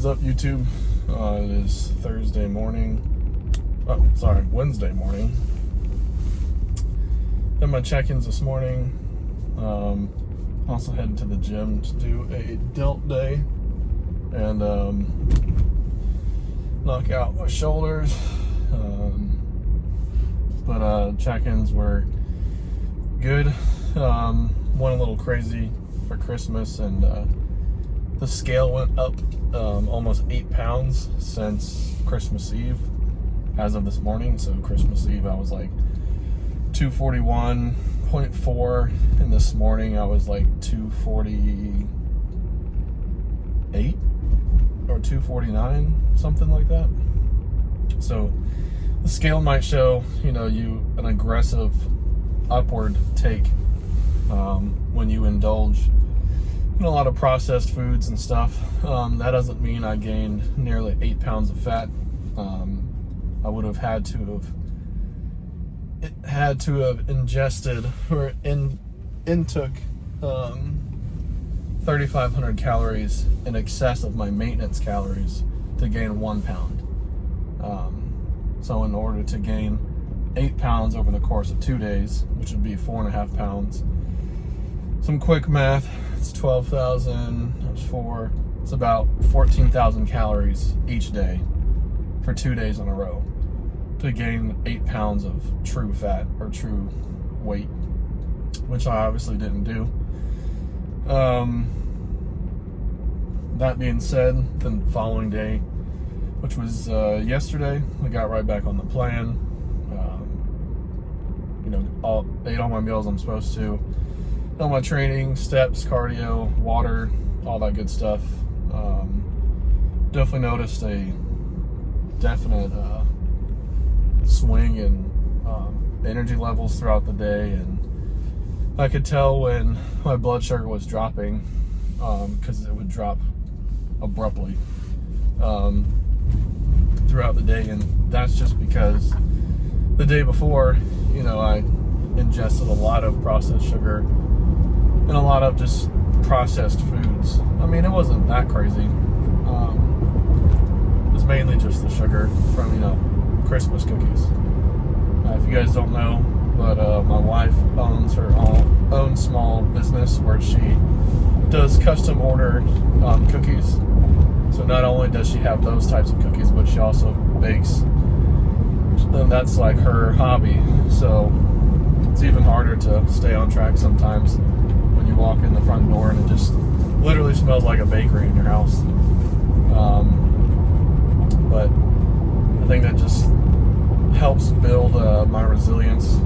is up, YouTube? It is Thursday morning. Wednesday morning. Had my check-ins this morning. Also headed to the gym to do a delt day and knock out my shoulders. But check-ins were good. Went a little crazy for Christmas, and the scale went up almost 8 pounds since Christmas Eve as of this morning. So Christmas Eve I was like 241.4, and this morning I was like 248 or 249, something like that. So the scale might show, you an aggressive upward take when you indulge in a lot of processed foods and stuff. That doesn't mean I gained nearly 8 pounds of fat. I would have had to have ingested or intook 3,500 calories in excess of my maintenance calories to gain 1 pound. So in order to gain 8 pounds over the course of 2 days, which would be 4.5 pounds, some quick math, it's 12,000 times 4, it's about 14,000 calories each day for 2 days in a row to gain 8 pounds of true fat or true weight, which I obviously didn't do. That being said, the following day, which was yesterday, I got right back on the plan. Ate all my meals I'm supposed to. All my training, steps, cardio, water, all that good stuff. Definitely noticed a definite swing in energy levels throughout the day, and I could tell when my blood sugar was dropping, because it would drop abruptly throughout the day, and that's just because the day before, I ingested a lot of processed sugar and a lot of just processed foods. I mean, it wasn't that crazy. It was mainly just the sugar from, Christmas cookies. If you guys don't know, but my wife owns her own small business where she does custom order cookies. So not only does she have those types of cookies, but she also bakes. And that's like her hobby. So it's even harder to stay on track sometimes when you walk in the front door and it just literally smells like a bakery in your house. But I think that just helps build my resilience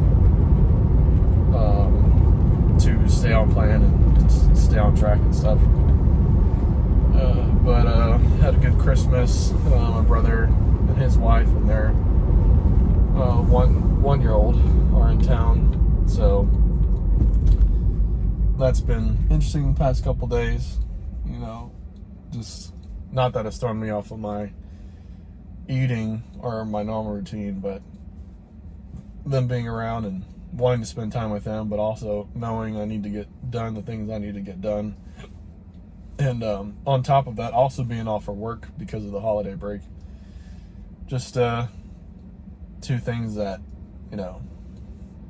to stay on plan and to stay on track and stuff. But had a good Christmas. My brother and his wife and their one-year-old are in town, so that's been interesting the past couple days. Just not that it's thrown me off of my eating or my normal routine, but them being around and wanting to spend time with them, but also knowing I need to get done the things I need to get done. And on top of that, also being off for work because of the holiday break. Just two things that,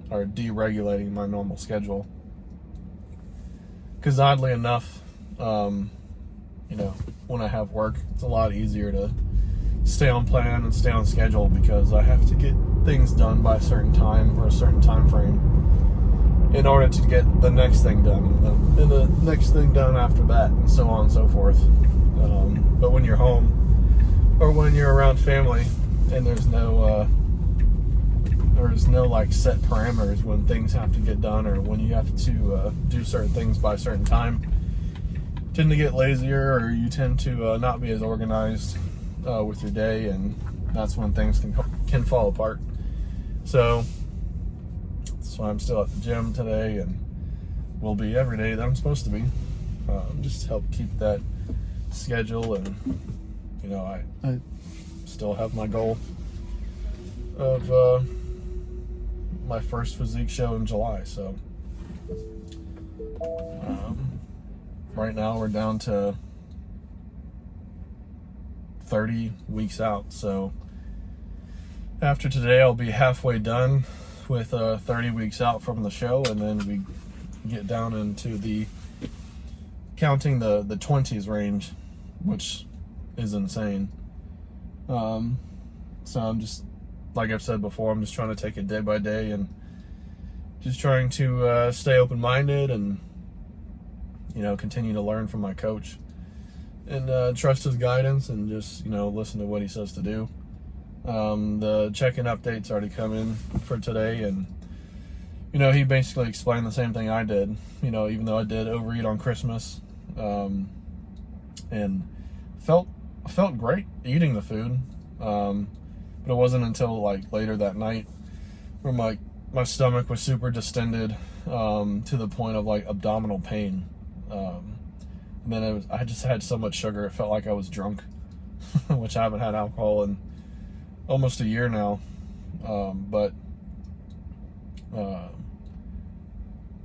are deregulating my normal schedule. Because oddly enough, when I have work, it's a lot easier to stay on plan and stay on schedule because I have to get things done by a certain time or a certain time frame in order to get the next thing done and the next thing done after that, and so on and so forth. But when you're home or when you're around family and there's no like set parameters when things have to get done or when you have to do certain things by a certain time, you tend to get lazier, or you tend to not be as organized with your day, and that's when things can fall apart. So that's why I'm still at the gym today, and will be every day that I'm supposed to be, just to help keep that schedule. And I still have my goal of my first physique show in July. So right now we're down to 30 weeks out. So after today, I'll be halfway done with 30 weeks out from the show, and then we get down into the counting the 20s range, which is insane. So I'm just, like I've said before, I'm just trying to take it day by day and just trying to stay open-minded and, you know, continue to learn from my coach and trust his guidance and just, you know, listen to what he says to do. The check-in updates already come in for today, and, you know, he basically explained the same thing I did, you know, even though I did overeat on Christmas, and felt great eating the food, but it wasn't until like later that night where my stomach was super distended, to the point of like abdominal pain, and then I just had so much sugar it felt like I was drunk, which I haven't had alcohol in almost a year now, but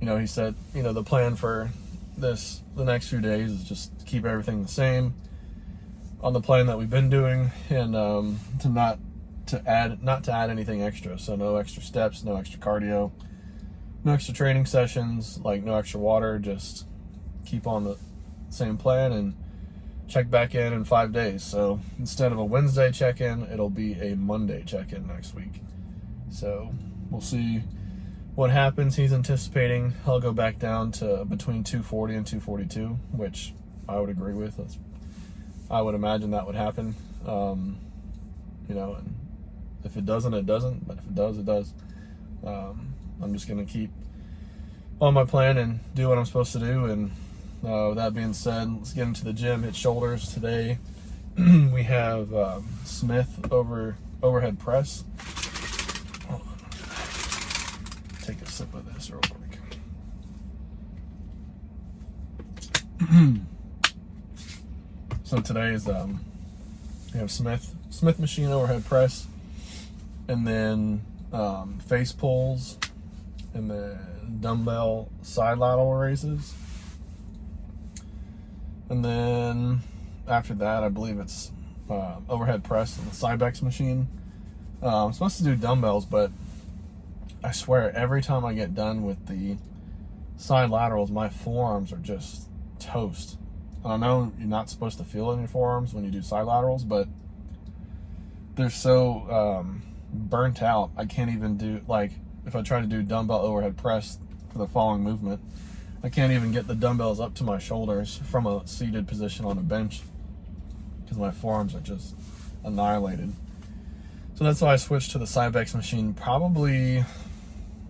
you know, he said, you know, the plan for the next few days is just keep everything the same on the plan that we've been doing, and not to add anything extra. So no extra steps, no extra cardio, no extra training sessions, like no extra water, just keep on the same plan and check back in 5 days. So instead of a Wednesday check-in, it'll be a Monday check-in next week. So we'll see what happens. He's anticipating I'll go back down to between 240 and 242, which I would agree with. I would imagine that would happen. You know, and if it doesn't, it doesn't. But if it does, it does. I'm just going to keep on my plan and do what I'm supposed to do. And with that being said, let's get into the gym, hit shoulders today. We have Smith overhead press. Take a sip of this real quick. So today is we have Smith machine overhead press, and then face pulls, and then dumbbell side lateral raises, and then after that I believe it's overhead press and the Cybex machine. I'm supposed to do dumbbells, but I swear every time I get done with the side laterals, my forearms are just toast. I know you're not supposed to feel it in your forearms when you do side laterals, but they're so burnt out. I can't even do, like, if I try to do dumbbell overhead press for the following movement, I can't even get the dumbbells up to my shoulders from a seated position on a bench because my forearms are just annihilated. So that's why I switched to the Cybex machine probably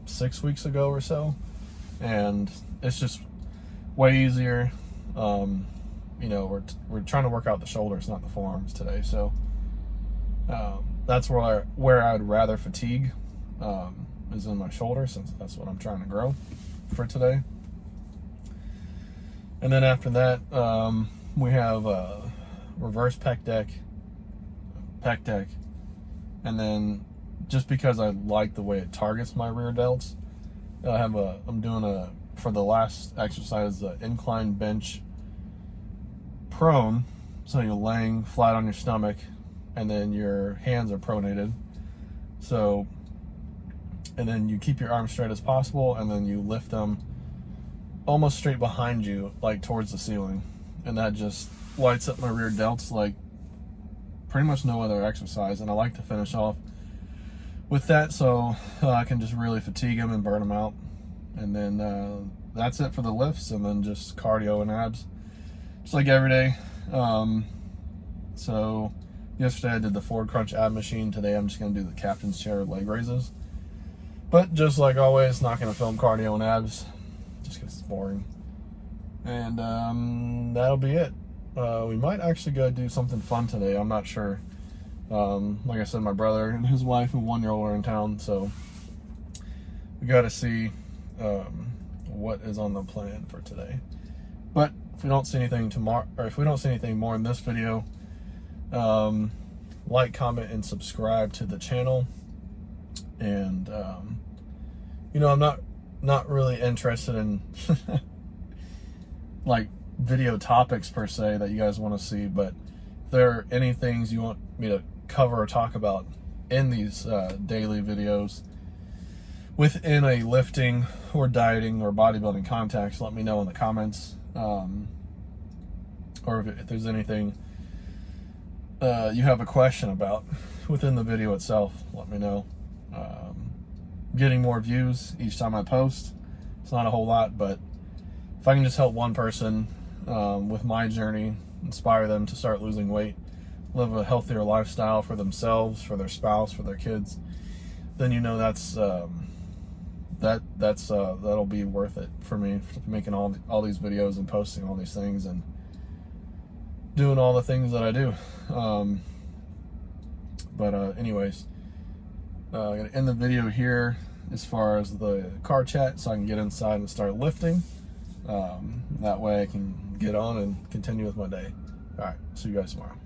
6 weeks ago or so, and it's just way easier. You know, we're trying to work out the shoulders, not the forearms today. So that's where I'd rather fatigue, is in my shoulder, since that's what I'm trying to grow for today. And then after that, we have reverse pec deck, and then just because I like the way it targets my rear delts, I'm doing for the last exercise, incline bench prone. So you're laying flat on your stomach, and then your hands are pronated. So, and then you keep your arms straight as possible, and then you lift them almost straight behind you, like towards the ceiling. And that just lights up my rear delts like pretty much no other exercise. And I like to finish off with that, so I can just really fatigue them and burn them out. And then that's it for the lifts, and then just cardio and abs, just like every day. So yesterday I did the forward crunch ab machine. Today I'm just going to do the captain's chair leg raises. But just like always, not going to film cardio and abs just because it's boring. And that'll be it. We might actually go do something fun today. I'm not sure. Like I said, my brother and his wife and 1-year-old are in town, so we got to see what is on the plan for today. But if we don't see anything tomorrow, or if we don't see anything more in this video, like, comment, and subscribe to the channel. And you know, I'm not really interested in like video topics per se that you guys want to see, but there are any things you want me to cover or talk about in these daily videos within a lifting or dieting or bodybuilding context, let me know in the comments. Or if there's anything you have a question about within the video itself, let me know. Getting more views each time I post. It's not a whole lot, but if I can just help one person with my journey, inspire them to start losing weight, live a healthier lifestyle for themselves, for their spouse, for their kids, then you know that'll be worth it for me, for making all these videos and posting all these things and doing all the things that I do. Anyways, I'm gonna end the video here as far as the car chat, so I can get inside and start lifting. That way I can get on and continue with my day. All right, see you guys tomorrow.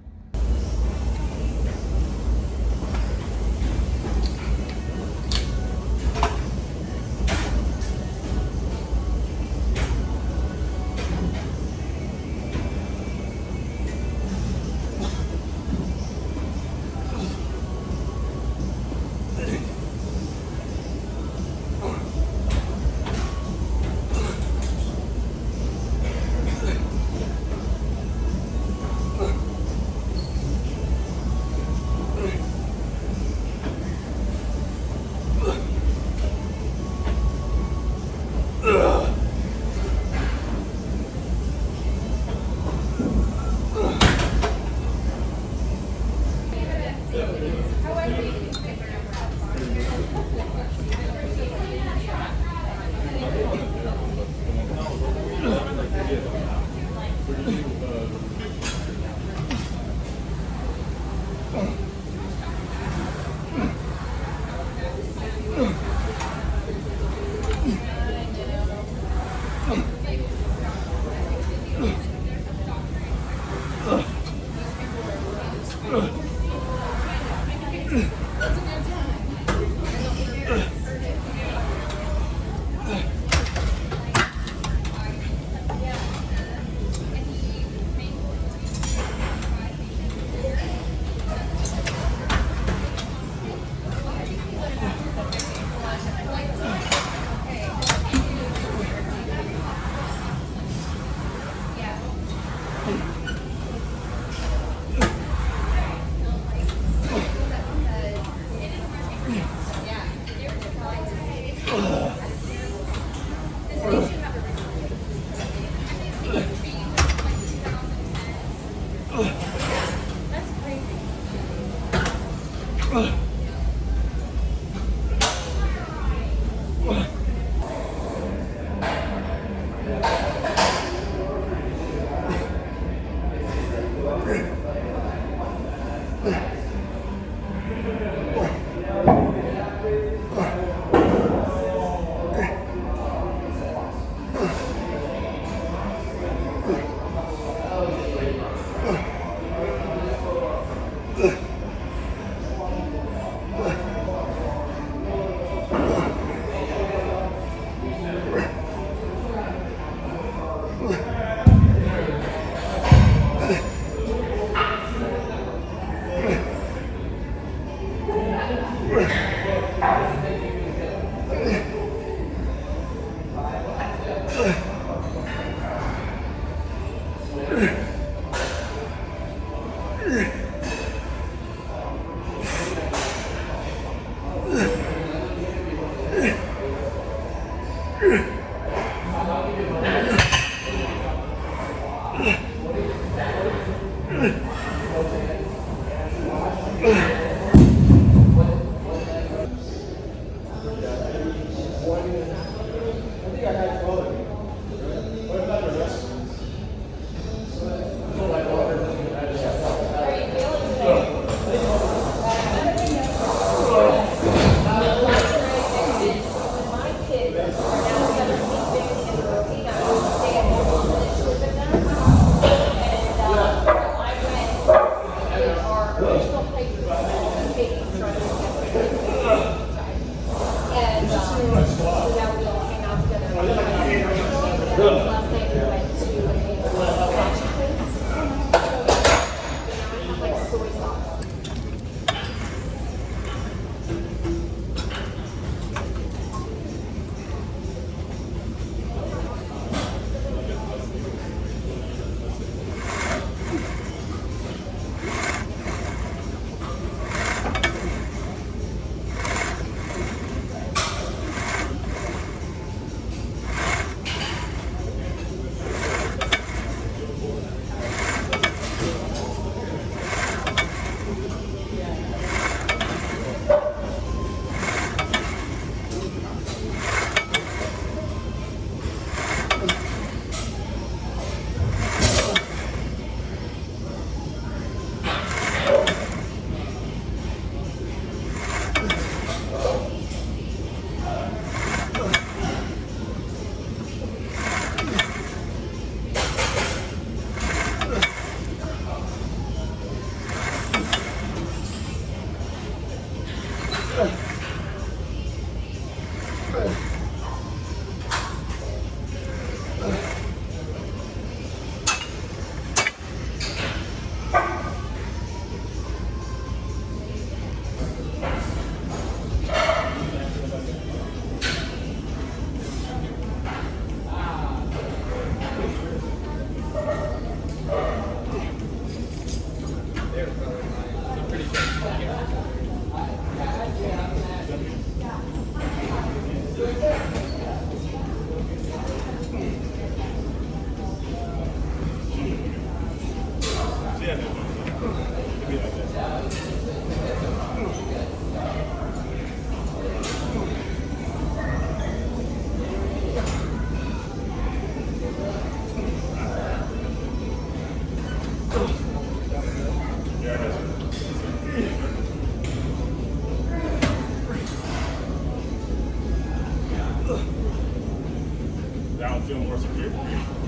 Still pay for pretty sure. That one feel more secure.